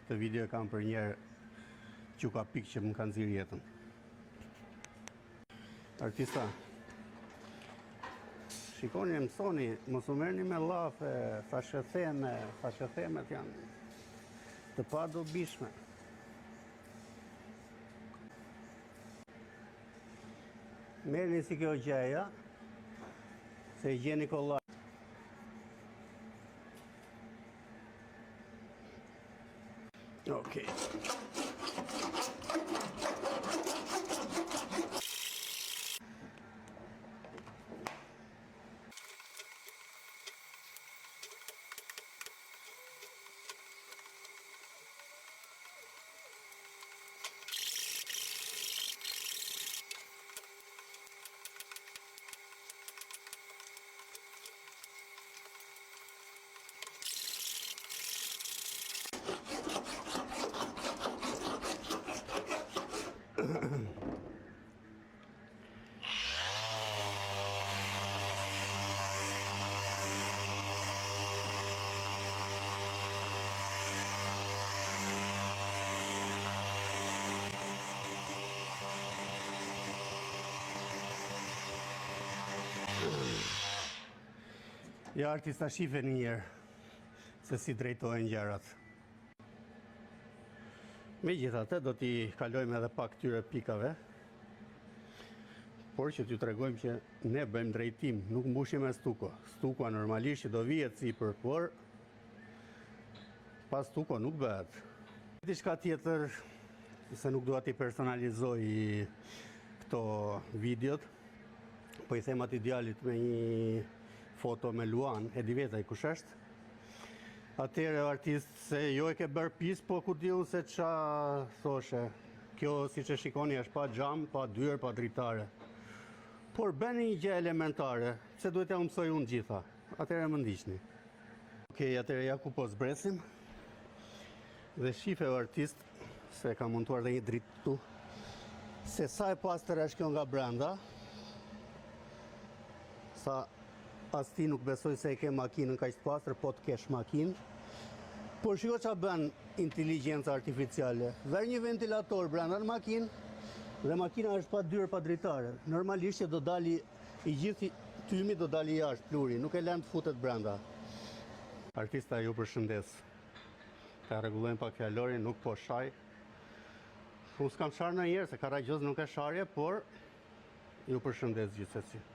Këtë video kam për njerë që ka pikë që më kanë zirë jetën. Artista, shikoni e mësoni, mos u merrni me llafe, fashëthemet janë të pa dobishme. Merrni si kjo gjaja, se i gjeni kollaj. Okej. Ja, artista, shife një njerë se si drejtojnë gjërat. Megjithatë, do t'i kalojmë edhe pak këtyre pikave, por që t'ju tregojmë që ne bëjmë drejtim, nuk mbushim me stuko. Stuko normalisht që do vihet sipër, por pas stuko nuk bëhet. Diçka tjetër, se nuk dua t'i personalizoj këto videot, po i them atij djalit me një foto me Luan, e di vetaj kush është. Atëre artist, se jo e ke bërë pis, po ku diu se qa thoshe. Kjo, si që shikoni, është pa gjam, pa dyrë, pa dritare. Por bëni një gjë elementare, se duhet ja mësoj unë gjitha. Atëre më ndiqni. Okej, atëre ja ku po zbresim. Dhe shife o artist, se ka montuar dhe një dritë tu, se sa e pastër është kjo nga brenda, sa as ti nuk besoj se e ke makinën kaq të pastër, po të kesh makinë. Por shiko ç'a bën inteligjenca artificiale. Ver një ventilator brenda në makinë dhe makina është pa dyrë, pa dritare. Normalisht që do dali i gjithë tymi do dali jashtë pluri, nuk e lën të futet brenda. Artista, ju përshëndes. Ta rregullojmë pak fjalorin, nuk po shaj. Unë s'kam sharë në njerë, se Karagjoz nuk e sharje, por ju përshëndes gjithsesi.